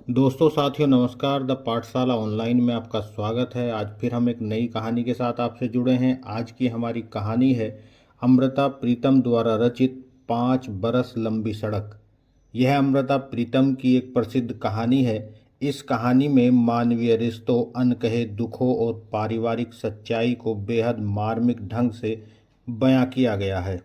दोस्तों साथियों नमस्कार। द पाठशाला ऑनलाइन में आपका स्वागत है। आज फिर हम एक नई कहानी के साथ आपसे जुड़े हैं। आज की हमारी कहानी है अमृता प्रीतम द्वारा रचित 5 बरस लंबी सड़क। यह अमृता प्रीतम की एक प्रसिद्ध कहानी है। इस कहानी में मानवीय रिश्तों, अनकहे दुखों और पारिवारिक सच्चाई को बेहद मार्मिक ढंग से बयां किया गया है।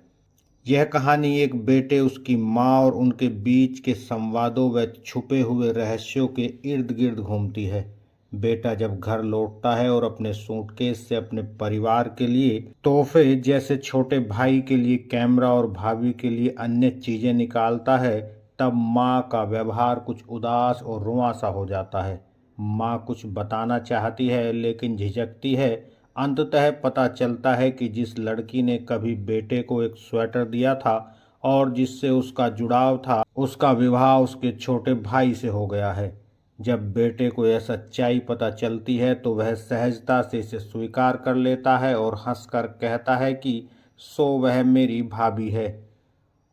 यह कहानी एक बेटे, उसकी माँ और उनके बीच के संवादों व छुपे हुए रहस्यों के इर्द गिर्द घूमती है। बेटा जब घर लौटता है और अपने सूटकेस से अपने परिवार के लिए तोहफे जैसे छोटे भाई के लिए कैमरा और भाभी के लिए अन्य चीजें निकालता है, तब माँ का व्यवहार कुछ उदास और रुआं सा हो जाता है। माँ कुछ बताना चाहती है लेकिन झिझकती है। अंततः पता चलता है कि जिस लड़की ने कभी बेटे को एक स्वेटर दिया था और जिससे उसका जुड़ाव था, उसका विवाह उसके छोटे भाई से हो गया है। जब बेटे को यह सच्चाई पता चलती है तो वह सहजता से इसे स्वीकार कर लेता है और हंसकर कहता है कि सो वह मेरी भाभी है।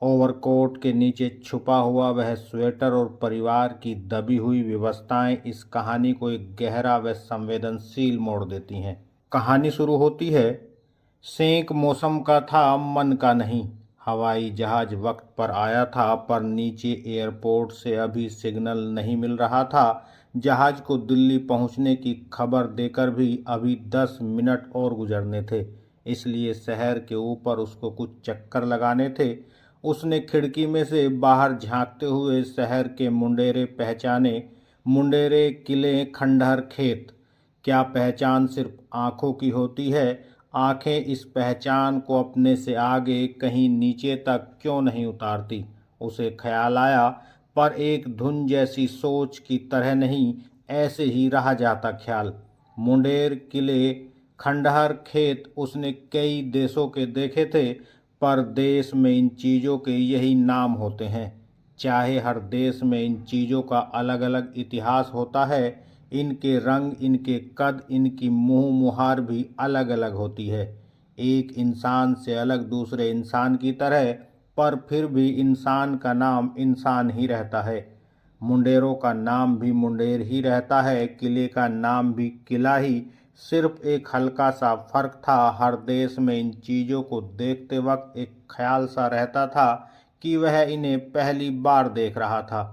ओवरकोट के नीचे छुपा हुआ वह स्वेटर और परिवार की दबी हुई व्यवस्थाएं इस कहानी को एक गहरा व संवेदनशील मोड़ देती हैं। कहानी शुरू होती है। सेंक मौसम का था, मन का नहीं। हवाई जहाज वक्त पर आया था पर नीचे एयरपोर्ट से अभी सिग्नल नहीं मिल रहा था। जहाज को दिल्ली पहुंचने की खबर देकर भी अभी 10 मिनट और गुजरने थे, इसलिए शहर के ऊपर उसको कुछ चक्कर लगाने थे। उसने खिड़की में से बाहर झांकते हुए शहर के मुंडेरे पहचाने। मुंडेरे, किले, खंडहर, खेत। क्या पहचान सिर्फ आंखों की होती है? आंखें इस पहचान को अपने से आगे कहीं नीचे तक क्यों नहीं उतारती? उसे ख्याल आया, पर एक धुन जैसी सोच की तरह नहीं, ऐसे ही रह जाता ख्याल। मुंडेर, किले, खंडहर, खेत उसने कई देशों के देखे थे, पर देश में इन चीज़ों के यही नाम होते हैं। चाहे हर देश में इन चीज़ों का अलग अलग इतिहास होता है, इनके रंग, इनके कद, इनकी मुँह मुहार भी अलग अलग होती है। एक इंसान से अलग दूसरे इंसान की तरह, पर फिर भी इंसान का नाम इंसान ही रहता है। मुंडेरों का नाम भी मुंडेर ही रहता है, किले का नाम भी किला ही। सिर्फ एक हल्का सा फर्क था, हर देश में इन चीज़ों को देखते वक्त एक ख्याल सा रहता था कि वह इन्हें पहली बार देख रहा था।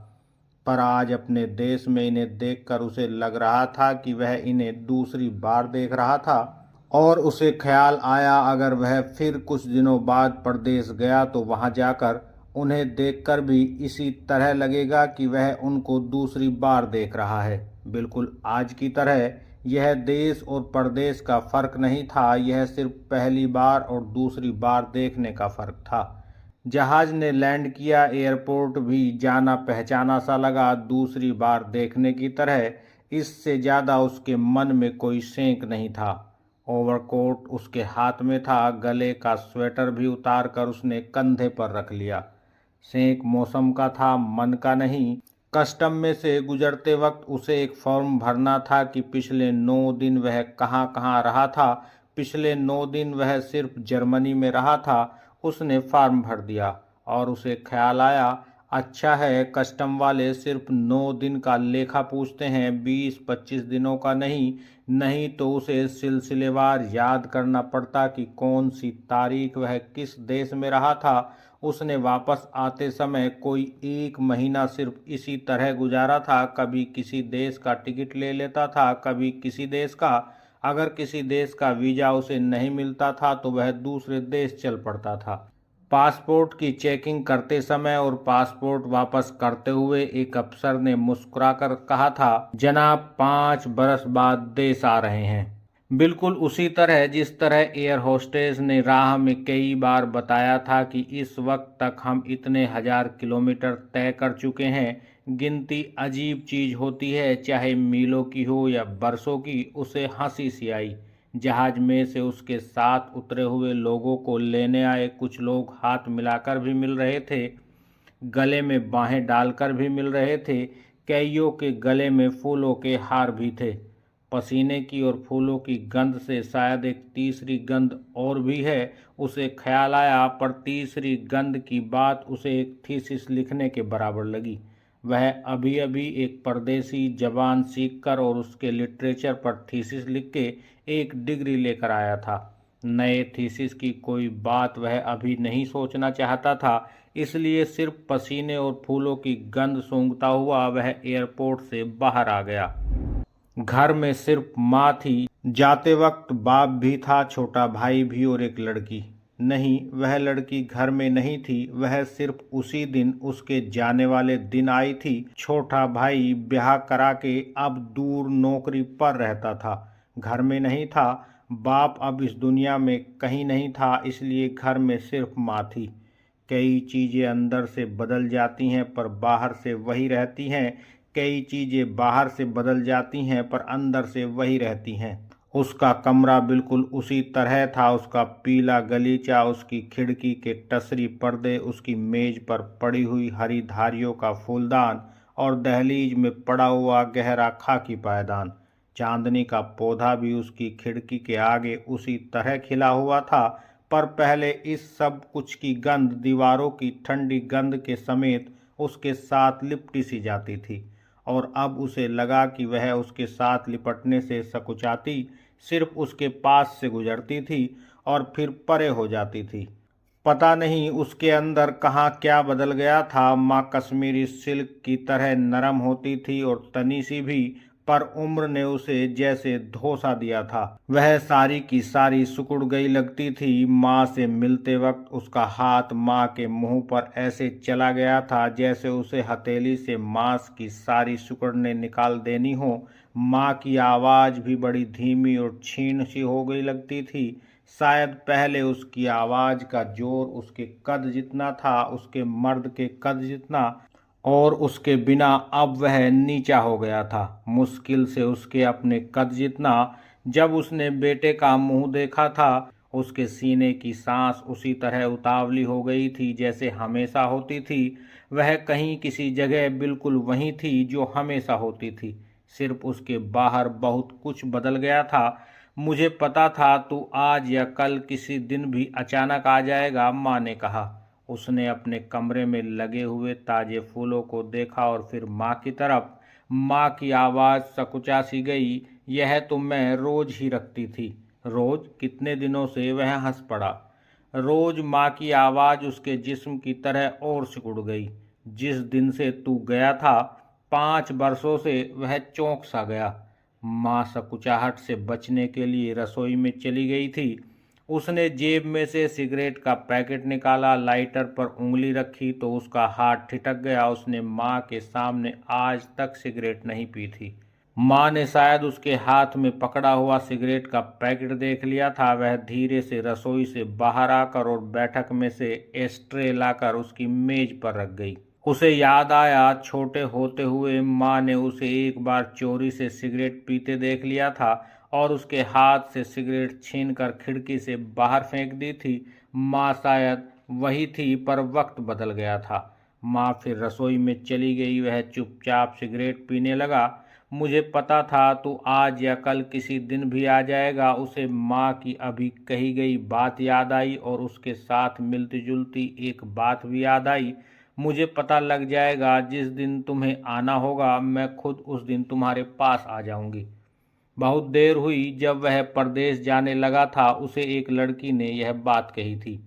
पर आज अपने देश में इन्हें देखकर उसे लग रहा था कि वह इन्हें दूसरी बार देख रहा था। और उसे ख्याल आया, अगर वह फिर कुछ दिनों बाद परदेश गया तो वहां जाकर उन्हें देखकर भी इसी तरह लगेगा कि वह उनको दूसरी बार देख रहा है। बिल्कुल आज की तरह। यह देश और परदेश का फर्क नहीं था, यह सिर्फ पहली बार और दूसरी बार देखने का फर्क था। जहाज ने लैंड किया, एयरपोर्ट भी जाना पहचाना सा लगा, दूसरी बार देखने की तरह। इससे ज़्यादा उसके मन में कोई सेंक नहीं था। ओवरकोट उसके हाथ में था, गले का स्वेटर भी उतार कर उसने कंधे पर रख लिया। सेंक मौसम का था, मन का नहीं। कस्टम में से गुजरते वक्त उसे एक फॉर्म भरना था कि पिछले 9 दिन वह कहाँ कहाँ रहा था। पिछले 9 दिन वह सिर्फ जर्मनी में रहा था। उसने फॉर्म भर दिया और उसे ख्याल आया, अच्छा है, कस्टम वाले सिर्फ 9 दिन का लेखा पूछते हैं, 20-25 दिनों का नहीं। नहीं तो उसे सिलसिलेवार याद करना पड़ता कि कौन सी तारीख वह किस देश में रहा था। उसने वापस आते समय कोई 1 महीना सिर्फ इसी तरह गुजारा था। कभी किसी देश का टिकट ले लेता था, कभी किसी देश का। अगर किसी देश का वीज़ा उसे नहीं मिलता था तो वह दूसरे देश चल पड़ता था। पासपोर्ट की चेकिंग करते समय और पासपोर्ट वापस करते हुए एक अफसर ने मुस्कुराकर कहा था, जनाब 5 बरस बाद देश आ रहे हैं। बिल्कुल उसी तरह जिस तरह एयर होस्टेस ने राह में कई बार बताया था कि इस वक्त तक हम इतने हजार किलोमीटर तय कर चुके हैं। गिनती अजीब चीज होती है, चाहे मीलों की हो या बरसों की। उसे हंसी सी आई। जहाज में से उसके साथ उतरे हुए लोगों को लेने आए कुछ लोग हाथ मिलाकर भी मिल रहे थे, गले में बाहें डालकर भी मिल रहे थे। कईयों के गले में फूलों के हार भी थे। पसीने की और फूलों की गंध से शायद एक तीसरी गंध और भी है, उसे ख्याल आया, पर तीसरी गंध की बात उसे एक थीसिस लिखने के बराबर लगी। वह अभी अभी एक परदेसी जबान सीखकर और उसके लिटरेचर पर थीसिस लिख के एक डिग्री लेकर आया था। नए थीसिस की कोई बात वह अभी नहीं सोचना चाहता था, इसलिए सिर्फ पसीने और फूलों की गंध सूंघता हुआ वह एयरपोर्ट से बाहर आ गया। घर में सिर्फ माँ थी। जाते वक्त बाप भी था, छोटा भाई भी और एक लड़की। नहीं, वह लड़की घर में नहीं थी, वह सिर्फ उसी दिन, उसके जाने वाले दिन आई थी। छोटा भाई ब्याह करा के अब दूर नौकरी पर रहता था, घर में नहीं था। बाप अब इस दुनिया में कहीं नहीं था, इसलिए घर में सिर्फ माँ थी। कई चीज़ें अंदर से बदल जाती हैं पर बाहर से वही रहती हैं। कई चीज़ें बाहर से बदल जाती हैं पर अंदर से वही रहती हैं। उसका कमरा बिल्कुल उसी तरह था, उसका पीला गलीचा, उसकी खिड़की के टसरी पर्दे, उसकी मेज पर पड़ी हुई हरी धारियों का फूलदान और दहलीज में पड़ा हुआ गहरा खाकी पायदान। चांदनी का पौधा भी उसकी खिड़की के आगे उसी तरह खिला हुआ था, पर पहले इस सब कुछ की गंध दीवारों की ठंडी गंध के समेत उसके साथ लिपटी सी जाती थी, और अब उसे लगा कि वह उसके साथ लिपटने से सकुचाती, सिर्फ उसके पास से गुजरती थी और फिर परे हो जाती थी। पता नहीं उसके अंदर कहाँ क्या बदल गया था। माँ कश्मीरी सिल्क की तरह नरम होती थी और तनी सी भी, पर उम्र ने उसे जैसे धोसा दिया था। वह सारी की सारी सिकुड़ गई लगती थी। माँ से मिलते वक्त उसका हाथ माँ के मुंह पर ऐसे चला गया था जैसे उसे हथेली से मांस की सारी सिकुड़ने निकाल देनी हो। माँ की आवाज़ भी बड़ी धीमी और क्षीण सी हो गई लगती थी। शायद पहले उसकी आवाज़ का जोर उसके कद जितना था, उसके मर्द के कद जितना, और उसके बिना अब वह नीचा हो गया था, मुश्किल से उसके अपने कद जितना। जब उसने बेटे का मुंह देखा था, उसके सीने की सांस उसी तरह उतावली हो गई थी जैसे हमेशा होती थी। वह कहीं किसी जगह बिल्कुल वहीं थी जो हमेशा होती थी, सिर्फ उसके बाहर बहुत कुछ बदल गया था। मुझे पता था तू आज या कल किसी दिन भी अचानक आ जाएगा, माँ ने कहा। उसने अपने कमरे में लगे हुए ताजे फूलों को देखा और फिर माँ की तरफ। माँ की आवाज़ सकुचा सी गई। यह तो मैं रोज ही रखती थी। रोज? कितने दिनों से? वह हंस पड़ा। रोज? माँ की आवाज़ उसके जिस्म की तरह और सिकुड़ गई। जिस दिन से तू गया था, 5 वर्षों से, वह चौंक सा गया। माँ सकुचाहट से बचने के लिए रसोई में चली गई थी। उसने जेब में से सिगरेट का पैकेट निकाला, लाइटर पर उंगली रखी तो उसका हाथ ठिठक गया। उसने माँ के सामने आज तक सिगरेट नहीं पी थी। माँ ने शायद उसके हाथ में पकड़ा हुआ सिगरेट का पैकेट देख लिया था। वह धीरे से रसोई से बाहर आकर और बैठक में से एस्ट्रे लाकर उसकी मेज पर रख गई। उसे याद आया, छोटे होते हुए माँ ने उसे एक बार चोरी से सिगरेट पीते देख लिया था और उसके हाथ से सिगरेट छीनकर खिड़की से बाहर फेंक दी थी। माँ शायद वही थी, पर वक्त बदल गया था। माँ फिर रसोई में चली गई। वह चुपचाप सिगरेट पीने लगा। मुझे पता था तू आज या कल किसी दिन भी आ जाएगा। उसे माँ की अभी कही गई बात याद आई और उसके साथ मिलती जुलती एक बात भी याद आई। मुझे पता लग जाएगा, जिस दिन तुम्हें आना होगा मैं खुद उस दिन तुम्हारे पास आ जाऊंगी। बहुत देर हुई। जब वह परदेश जाने लगा था, उसे एक लड़की ने यह बात कही थी।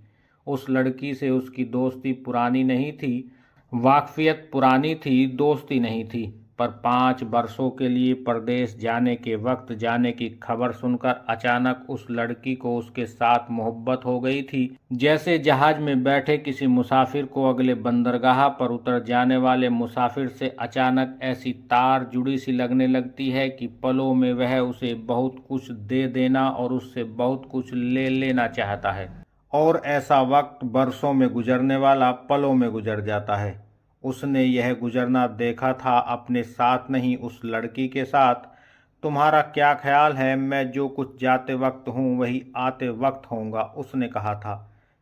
उस लड़की से उसकी दोस्ती पुरानी नहीं थी, वाकफियत पुरानी थी, दोस्ती नहीं थी। पर 5 वर्षों के लिए परदेश जाने के वक्त जाने की खबर सुनकर अचानक उस लड़की को उसके साथ मोहब्बत हो गई थी। जैसे जहाज में बैठे किसी मुसाफिर को अगले बंदरगाह पर उतर जाने वाले मुसाफिर से अचानक ऐसी तार जुड़ी सी लगने लगती है कि पलों में वह उसे बहुत कुछ दे देना और उससे बहुत कुछ ले लेना चाहता है, और ऐसा वक्त बरसों में गुजरने वाला पलों में गुजर जाता है। उसने यह गुजरना देखा था, अपने साथ नहीं, उस लड़की के साथ। तुम्हारा क्या ख्याल है, मैं जो कुछ जाते वक्त हूँ वही आते वक्त होऊंगा, उसने कहा था।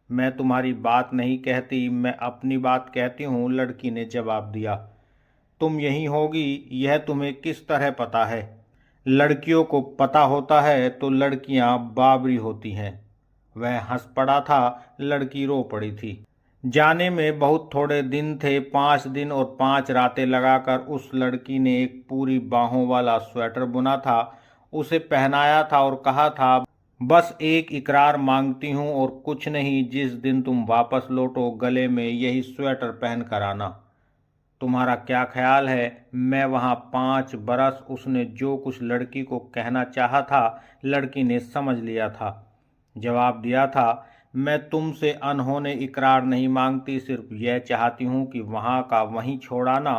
मैं तुम्हारी बात नहीं कहती, मैं अपनी बात कहती हूँ, लड़की ने जवाब दिया। तुम यहीं होगी, यह तुम्हें किस तरह पता है? लड़कियों को पता होता है तो लड़कियां बाबरी होती हैं। वह हंस पड़ा था। लड़की रो पड़ी थी। जाने में बहुत थोड़े दिन थे। 5 दिन और 5 रातें लगाकर उस लड़की ने एक पूरी बाहों वाला स्वेटर बुना था, उसे पहनाया था और कहा था, बस एक इकरार मांगती हूँ और कुछ नहीं, जिस दिन तुम वापस लौटो गले में यही स्वेटर पहन कर आना। तुम्हारा क्या ख्याल है? मैं वहाँ 5 बरस उसने जो कुछ लड़की को कहना चाहा था, लड़की ने समझ लिया था। जवाब दिया था, मैं तुमसे अनहोने इकरार नहीं मांगती, सिर्फ यह चाहती हूँ कि वहाँ का वहीं छोड़ाना।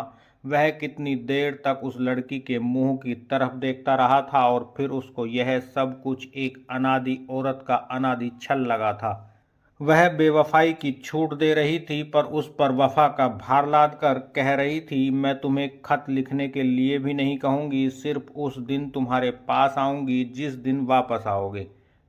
वह कितनी देर तक उस लड़की के मुंह की तरफ देखता रहा था और फिर उसको यह सब कुछ एक अनादि औरत का अनादि छल लगा था। वह बेवफाई की छूट दे रही थी, पर उस पर वफा का भार लाद कर कह रही थी, मैं तुम्हें खत लिखने के लिए भी नहीं कहूँगी, सिर्फ उस दिन तुम्हारे पास आऊँगी जिस दिन वापस आओगे।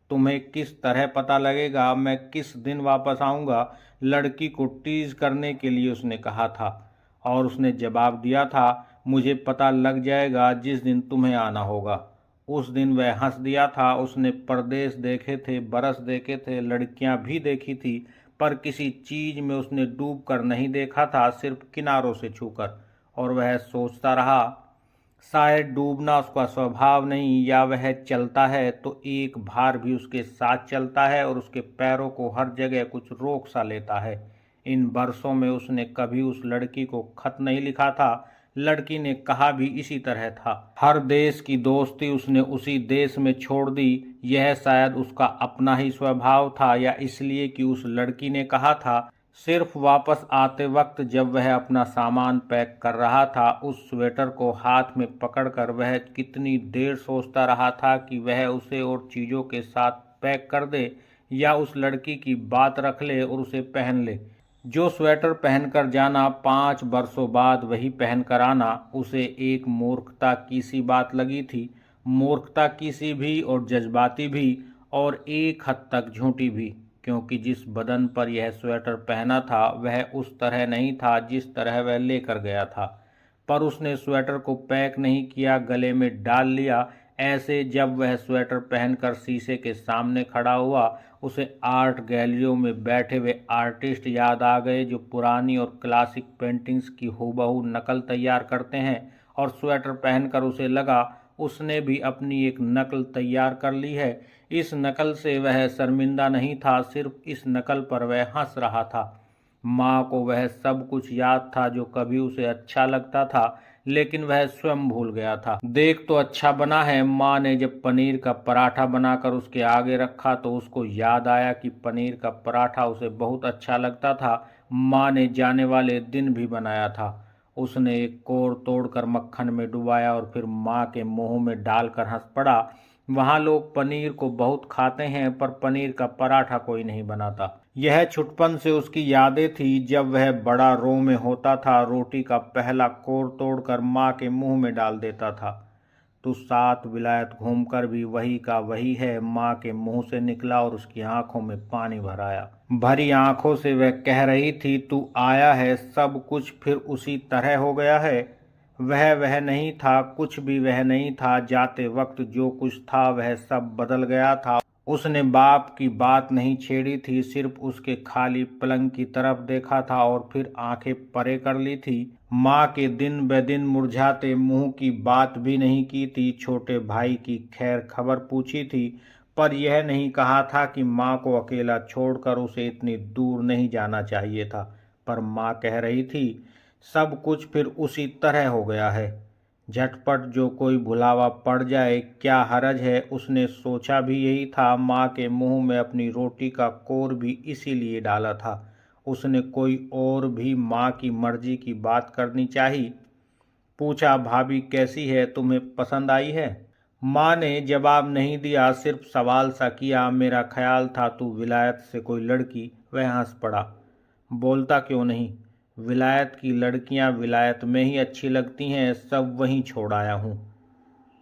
तुम्हें किस तरह पता लगेगा मैं किस दिन वापस आऊँगा? लड़की को टीज करने के लिए उसने कहा था, और उसने जवाब दिया था, मुझे पता लग जाएगा जिस दिन तुम्हें आना होगा। उस दिन वह हंस दिया था। उसने परदेश देखे थे, बरस देखे थे, लड़कियां भी देखी थी, पर किसी चीज में उसने डूब कर नहीं देखा था, सिर्फ किनारों से छूकर। और वह सोचता रहा, शायद डूबना उसका स्वभाव नहीं, या वह चलता है तो एक भार भी उसके साथ चलता है और उसके पैरों को हर जगह कुछ रोक सा लेता है। इन बरसों में उसने कभी उस लड़की को खत नहीं लिखा था। लड़की ने कहा भी इसी तरह था। हर देश की दोस्ती उसने उसी देश में छोड़ दी। यह शायद उसका अपना ही स्वभाव था, या इसलिए कि उस लड़की ने कहा था। सिर्फ वापस आते वक्त जब वह अपना सामान पैक कर रहा था, उस स्वेटर को हाथ में पकड़कर वह कितनी देर सोचता रहा था कि वह उसे और चीज़ों के साथ पैक कर दे, या उस लड़की की बात रख ले और उसे पहन ले। जो स्वेटर पहनकर जाना, 5 बरसों बाद वही पहनकर आना, उसे एक मूर्खता की सी बात लगी थी। मूर्खता की सी भी और जज्बाती भी, और एक हद तक झूठी भी, क्योंकि जिस बदन पर यह स्वेटर पहना था वह उस तरह नहीं था जिस तरह वह लेकर गया था। पर उसने स्वेटर को पैक नहीं किया, गले में डाल लिया। ऐसे जब वह स्वेटर पहनकर शीशे के सामने खड़ा हुआ, उसे आर्ट गैलरियों में बैठे हुए आर्टिस्ट याद आ गए जो पुरानी और क्लासिक पेंटिंग्स की हूबहू नकल तैयार करते हैं। और स्वेटर पहनकर उसे लगा उसने भी अपनी एक नकल तैयार कर ली है। इस नकल से वह शर्मिंदा नहीं था, सिर्फ इस नकल पर वह हंस रहा था। माँ को वह सब कुछ याद था जो कभी उसे अच्छा लगता था, लेकिन वह स्वयं भूल गया था। देख तो अच्छा बना है। माँ ने जब पनीर का पराठा बनाकर उसके आगे रखा तो उसको याद आया कि पनीर का पराठा उसे बहुत अच्छा लगता था। माँ ने जाने वाले दिन भी बनाया था। उसने एक कोर तोड़कर मक्खन में डुबाया और फिर माँ के मुंह में डालकर हंस पड़ा। वहाँ लोग पनीर को बहुत खाते हैं, पर पनीर का पराठा कोई नहीं बनाता। यह छुटपन से उसकी यादें थी जब वह बड़ा रो में होता था, रोटी का पहला कोर तोड़कर माँ के मुंह में डाल देता था। तू 7 विलायत घूमकर भी वही का वही है, माँ के मुंह से निकला और उसकी आंखों में पानी भर आया। भरी आंखों से वह कह रही थी, तू आया है, सब कुछ फिर उसी तरह हो गया है। वह नहीं था, कुछ भी वह नहीं था। जाते वक्त जो कुछ था वह सब बदल गया था। उसने बाप की बात नहीं छेड़ी थी, सिर्फ उसके खाली पलंग की तरफ देखा था और फिर आंखें परे कर ली थी। माँ के दिन ब दिन मुरझाते मुंह की बात भी नहीं की थी। छोटे भाई की खैर खबर पूछी थी, पर यह नहीं कहा था कि माँ को अकेला छोड़कर उसे इतनी दूर नहीं जाना चाहिए था। पर माँ कह रही थी, सब कुछ फिर उसी तरह हो गया है। झटपट जो कोई भुलावा पड़ जाए, क्या हरज है? उसने सोचा भी यही था। माँ के मुंह में अपनी रोटी का कोर भी इसीलिए डाला था। उसने कोई और भी माँ की मर्जी की बात करनी चाहिए। पूछा, भाभी कैसी है, तुम्हें पसंद आई है? माँ ने जवाब नहीं दिया, सिर्फ सवाल सा किया, मेरा ख्याल था तू विलायत से कोई लड़की। वह हंस पड़ा। बोलता क्यों नहीं? विलायत की लड़कियां विलायत में ही अच्छी लगती हैं, सब वहीं छोड़ आया हूँ।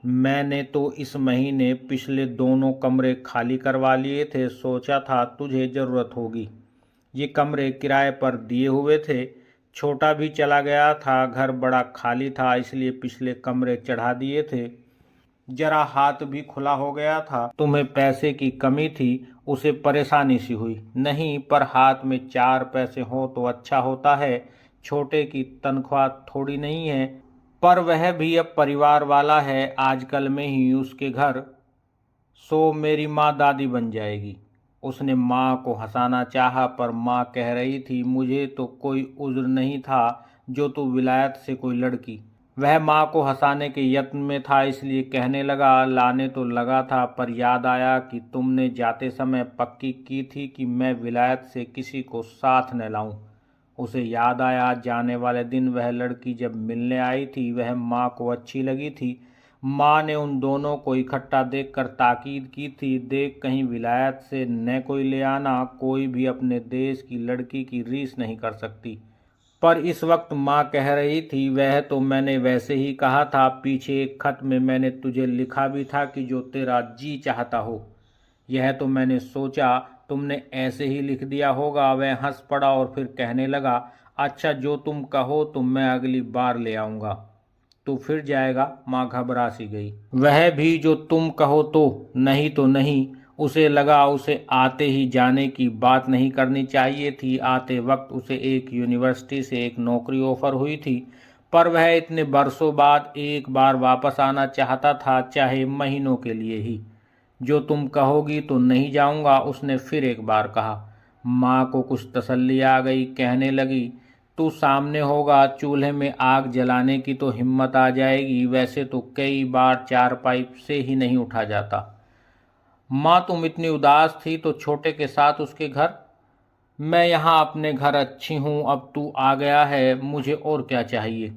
मैंने तो इस महीने पिछले दोनों कमरे खाली करवा लिए थे, सोचा था तुझे ज़रूरत होगी। ये कमरे किराए पर दिए हुए थे। छोटा भी चला गया था, घर बड़ा खाली था, इसलिए पिछले कमरे चढ़ा दिए थे। जरा हाथ भी खुला हो गया था। तुम्हें पैसे की कमी थी, उसे परेशानी सी हुई। नहीं, पर हाथ में 4 पैसे हो तो अच्छा होता है। छोटे की तनख्वाह थोड़ी नहीं है, पर वह भी अब परिवार वाला है। आजकल में ही उसके घर सो मेरी माँ दादी बन जाएगी। उसने माँ को हंसाना चाहा, पर माँ कह रही थी, मुझे तो कोई उज्र नहीं था जो तू विलायत से कोई लड़की। वह माँ को हंसाने के यत्न में था, इसलिए कहने लगा, लाने तो लगा था, पर याद आया कि तुमने जाते समय पक्की की थी कि मैं विलायत से किसी को साथ न लाऊं। उसे याद आया, जाने वाले दिन वह लड़की जब मिलने आई थी वह माँ को अच्छी लगी थी। माँ ने उन दोनों को इकट्ठा देखकर ताकीद की थी, देख कहीं विलायत से न कोई ले आना। कोई भी अपने देश की लड़की की रीस नहीं कर सकती। पर इस वक्त माँ कह रही थी, वह तो मैंने वैसे ही कहा था। पीछे एक खत में मैंने तुझे लिखा भी था कि जो तेरा जी चाहता हो। यह तो मैंने सोचा तुमने ऐसे ही लिख दिया होगा। वह हंस पड़ा और फिर कहने लगा, अच्छा, जो तुम कहो तो मैं अगली बार ले आऊँगा। तू फिर जाएगा? माँ घबरा सी गई। वह भी जो तुम कहो तो नहीं। उसे लगा उसे आते ही जाने की बात नहीं करनी चाहिए थी। आते वक्त उसे एक यूनिवर्सिटी से एक नौकरी ऑफर हुई थी, पर वह इतने बरसों बाद एक बार वापस आना चाहता था, चाहे महीनों के लिए ही। जो तुम कहोगी तो नहीं जाऊंगा, उसने फिर एक बार कहा। माँ को कुछ तसल्ली आ गई, कहने लगी, तू सामने होगा, चूल्हे में आग जलाने की तो हिम्मत आ जाएगी। वैसे तो कई बार चारपाई से ही नहीं उठा जाता। माँ, तुम इतनी उदास थी तो छोटे के साथ उसके घर। मैं यहाँ अपने घर अच्छी हूँ, अब तू आ गया है, मुझे और क्या चाहिए।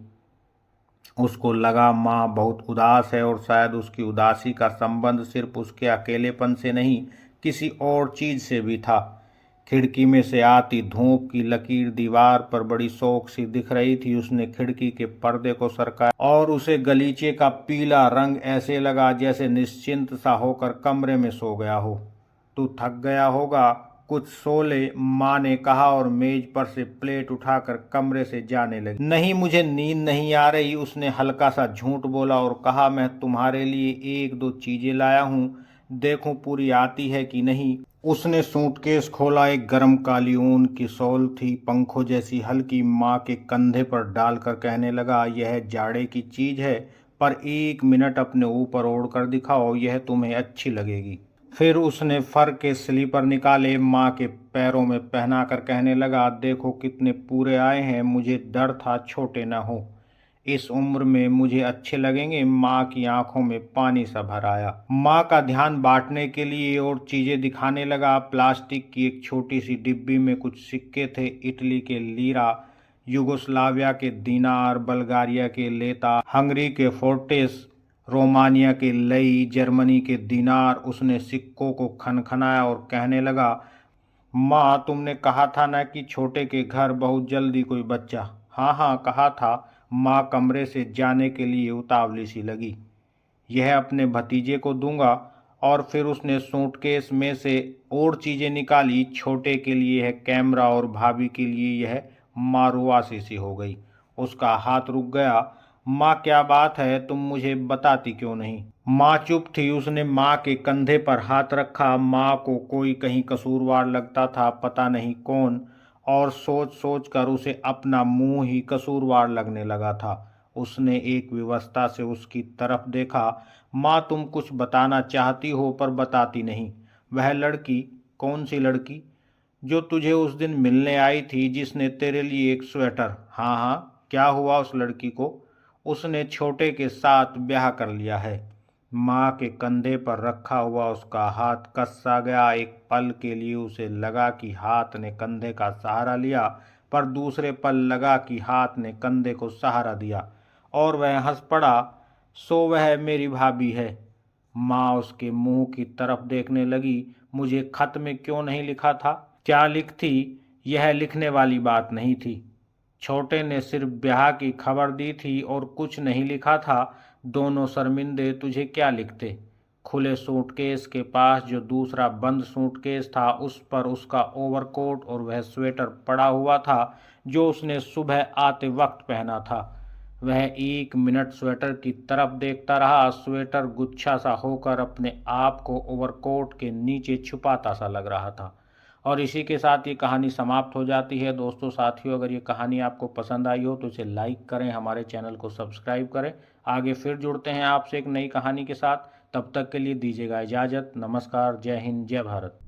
उसको लगा माँ बहुत उदास है, और शायद उसकी उदासी का संबंध सिर्फ उसके अकेलेपन से नहीं, किसी और चीज से भी था। खिड़की में से आती धूप की लकीर दीवार पर बड़ी शौक सी दिख रही थी। उसने खिड़की के पर्दे को सरकाया और उसे गलीचे का पीला रंग ऐसे लगा जैसे निश्चिंत सा होकर कमरे में सो गया हो। तू थक गया होगा, कुछ सो ले, माँ ने कहा, और मेज पर से प्लेट उठाकर कमरे से जाने लगी। नहीं, मुझे नींद नहीं आ रही, उसने हल्का सा झूठ बोला और कहा, मैं तुम्हारे लिए 1-2 चीजें लाया हूँ, देखूं पूरी आती है कि नहीं। उसने सूटकेस खोला। एक गर्म काली ऊन की शॉल थी, पंखों जैसी हल्की, माँ के कंधे पर डालकर कहने लगा, यह जाड़े की चीज है, पर 1 मिनट अपने ऊपर ओढ़ कर दिखाओ, यह तुम्हें अच्छी लगेगी। फिर उसने फर के स्लीपर निकाले, माँ के पैरों में पहनाकर कहने लगा, देखो कितने पूरे आए हैं, मुझे डर था छोटे न हो। इस उम्र में मुझे अच्छे लगेंगे। माँ की आंखों में पानी सा भर आया। माँ का ध्यान बांटने के लिए और चीजें दिखाने लगा। प्लास्टिक की एक छोटी सी डिब्बी में कुछ सिक्के थे, इटली के लीरा, युगोस्लाविया के दीनार, बल्गारिया के लेता, हंगरी के फोर्टेस, रोमानिया के लई, जर्मनी के दीनार। उसने सिक्कों को खनखनाया और कहने लगा, माँ, तुमने कहा था ना कि छोटे के घर बहुत जल्दी कोई बच्चा। हाँ हाँ, कहा था। माँ कमरे से जाने के लिए उतावली सी लगी। यह अपने भतीजे को दूंगा। और फिर उसने सूटकेस में से और चीजें निकाली। छोटे के लिए है कैमरा और भाभी के लिए यह मारुआसी सी हो गई। उसका हाथ रुक गया। माँ, क्या बात है, तुम मुझे बताती क्यों नहीं। माँ चुप थी। उसने माँ के कंधे पर हाथ रखा। माँ को कोई कहीं कसूरवार लगता था, पता नहीं कौन, और सोच सोच कर उसे अपना मुंह ही कसूरवार लगने लगा था। उसने एक विवशता से उसकी तरफ देखा। माँ, तुम कुछ बताना चाहती हो पर बताती नहीं। वह लड़की, कौन सी लड़की? जो तुझे उस दिन मिलने आई थी, जिसने तेरे लिए एक स्वेटर। हाँ हाँ, क्या हुआ उस लड़की को? उसने छोटे के साथ ब्याह कर लिया है। माँ के कंधे पर रखा हुआ उसका हाथ कस सा गया। एक पल के लिए उसे लगा कि हाथ ने कंधे का सहारा लिया, पर दूसरे पल लगा कि हाथ ने कंधे को सहारा दिया, और वह हंस पड़ा। सो वह मेरी भाभी है। माँ उसके मुंह की तरफ देखने लगी। मुझे खत में क्यों नहीं लिखा था? क्या लिखती? यह लिखने वाली बात नहीं थी। छोटे ने सिर्फ ब्याह की खबर दी थी और कुछ नहीं लिखा था। दोनों शर्मिंदे, तुझे क्या लिखते। खुले सूटकेस के पास जो दूसरा बंद सूटकेस था, उस पर उसका ओवरकोट और वह स्वेटर पड़ा हुआ था जो उसने सुबह आते वक्त पहना था। वह 1 मिनट स्वेटर की तरफ देखता रहा। स्वेटर गुच्छा सा होकर अपने आप को ओवरकोट के नीचे छुपाता सा लग रहा था। और इसी के साथ ये कहानी समाप्त हो जाती है। दोस्तों साथियों, अगर ये कहानी आपको पसंद आई हो तो इसे लाइक करें, हमारे चैनल को सब्सक्राइब करें। आगे फिर जुड़ते हैं आपसे एक नई कहानी के साथ। तब तक के लिए दीजिएगा इजाज़त। नमस्कार, जय हिंद, जय भारत।